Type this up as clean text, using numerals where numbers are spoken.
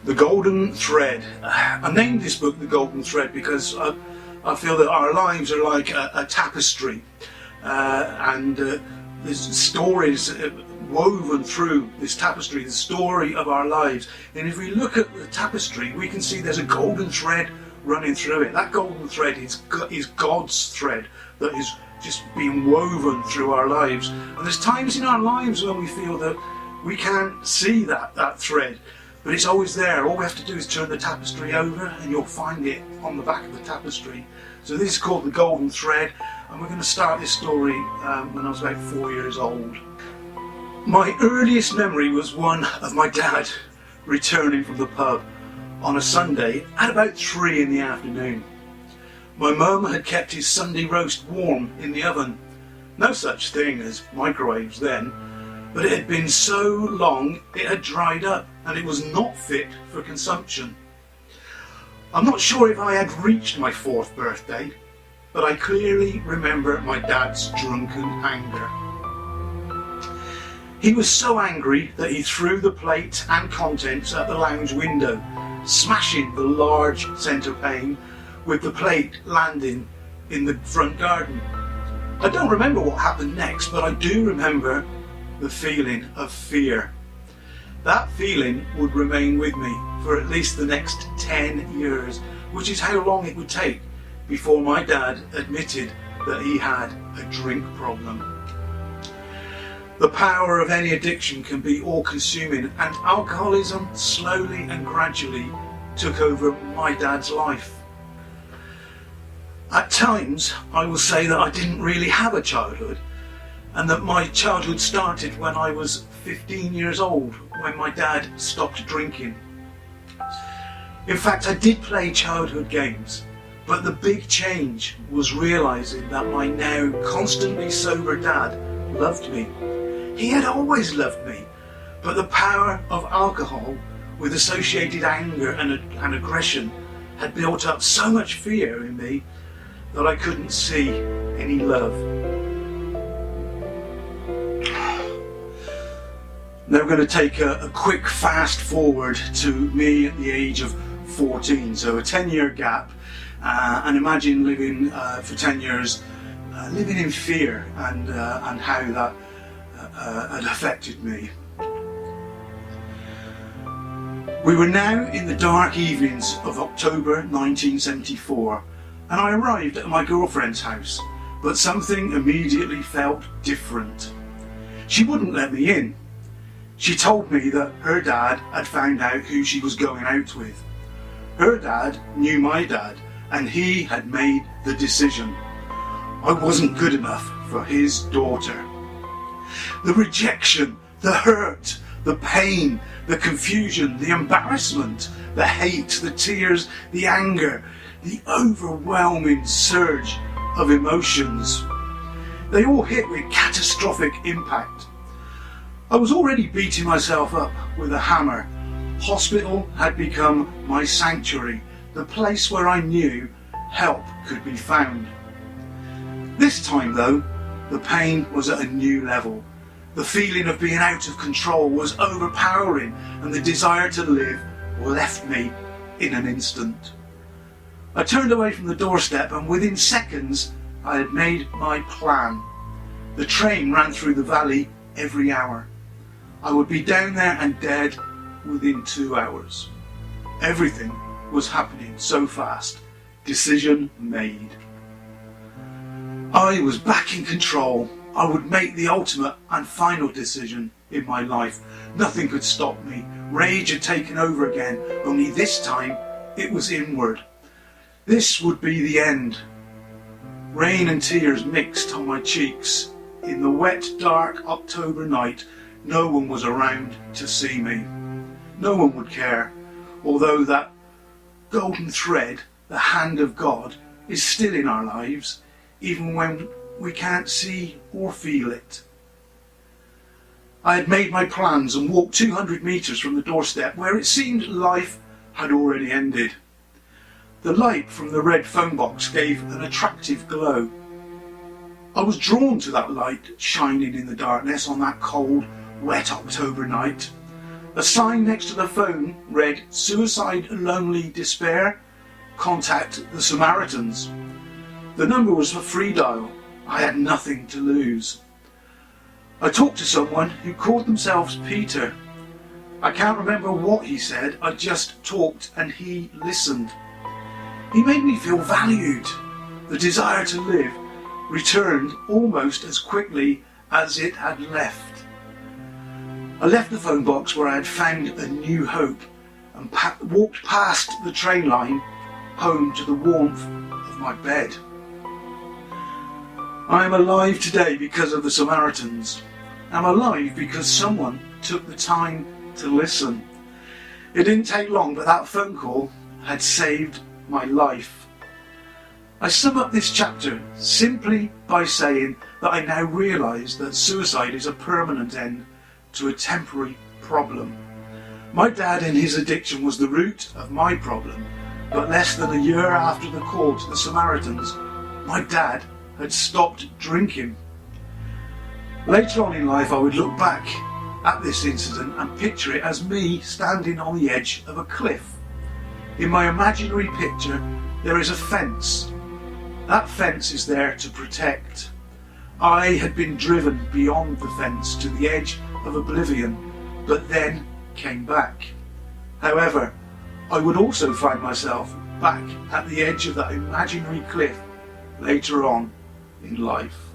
The Golden Thread. I named this book The Golden Thread because I feel that our lives are like a tapestry, and there's stories woven through this tapestry, the story of our lives. And if we look at the tapestry, we can see there's a golden thread running through it. That golden thread is God's thread that is just being woven through our lives. And there's times in our lives when we feel that we can't see that thread, but it's always there. All we have to do is turn the tapestry over and you'll find it on the back of the tapestry. So this is called The Golden Thread, and we're going to start this story when I was about 4 years old. My earliest memory was one of my dad returning from the pub on a Sunday at about 3 in the afternoon. My mum had kept his Sunday roast warm in the oven. No such thing as microwaves then, but it had been so long it had dried up and it was not fit for consumption. I'm not sure if I had reached my 4th birthday, but I clearly remember my dad's drunken anger. He was so angry that he threw the plate and contents at the lounge window, smashing the large centre pane, with the plate landing in the front garden. I don't remember what happened next, but I do remember the feeling of fear. That feeling would remain with me for at least the next 10 years, which is how long it would take before my dad admitted that he had a drink problem. The power of any addiction can be all-consuming, and alcoholism slowly and gradually took over my dad's life. At times, I will say that I didn't really have a childhood, and that my childhood started when I was 15 years old, when my dad stopped drinking. In fact, I did play childhood games, but the big change was realising that my now constantly sober dad loved me. He had always loved me, but the power of alcohol with associated anger and aggression had built up so much fear in me that I couldn't see any love. Now we're going to take a quick fast forward to me at the age of 14, so a 10-year gap, and imagine living for 10 years, living in fear and how that had affected me. We were now in the dark evenings of October 1974, and I arrived at my girlfriend's house, but something immediately felt different. She wouldn't let me in. She told me that her dad had found out who she was going out with. Her dad knew my dad, and he had made the decision. I wasn't good enough for his daughter. The rejection, the hurt, the pain, the confusion, the embarrassment, the hate, the tears, the anger, the overwhelming surge of emotions. They all hit with catastrophic impact. I was already beating myself up with a hammer. Hospital had become my sanctuary, the place where I knew help could be found. This time though, the pain was at a new level. The feeling of being out of control was overpowering, and the desire to live left me in an instant. I turned away from the doorstep, and within seconds I had made my plan. The train ran through the valley every hour. I would be down there and dead within 2 hours. Everything was happening so fast. Decision made. I was back in control. I would make the ultimate and final decision in my life. Nothing could stop me. Rage had taken over again, only this time it was inward. This would be the end. Rain and tears mixed on my cheeks. In the wet, dark October night, no one was around to see me. No one would care, although that golden thread, the hand of God, is still in our lives, even when we can't see or feel it. I had made my plans and walked 200 metres from the doorstep where it seemed life had already ended. The light from the red phone box gave an attractive glow. I was drawn to that light shining in the darkness on that cold, wet October night. A sign next to the phone read, "Suicide, lonely, despair? Contact the Samaritans." The number was for free dial. I had nothing to lose. I talked to someone who called themselves Peter. I can't remember what he said, I just talked and he listened. He made me feel valued. The desire to live returned almost as quickly as it had left. I left the phone box where I had found a new hope and walked past the train line home to the warmth of my bed. I am alive today because of the Samaritans. I'm alive because someone took the time to listen. It didn't take long, but that phone call had saved my life. I sum up this chapter simply by saying that I now realise that suicide is a permanent end to a temporary problem. My dad and his addiction was the root of my problem, but less than a year after the call to the Samaritans, my dad had stopped drinking. Later on in life, I would look back at this incident and picture it as me standing on the edge of a cliff. In my imaginary picture, there is a fence. That fence is there to protect. I had been driven beyond the fence to the edge of oblivion, but then came back. However, I would also find myself back at the edge of that imaginary cliff later on in life.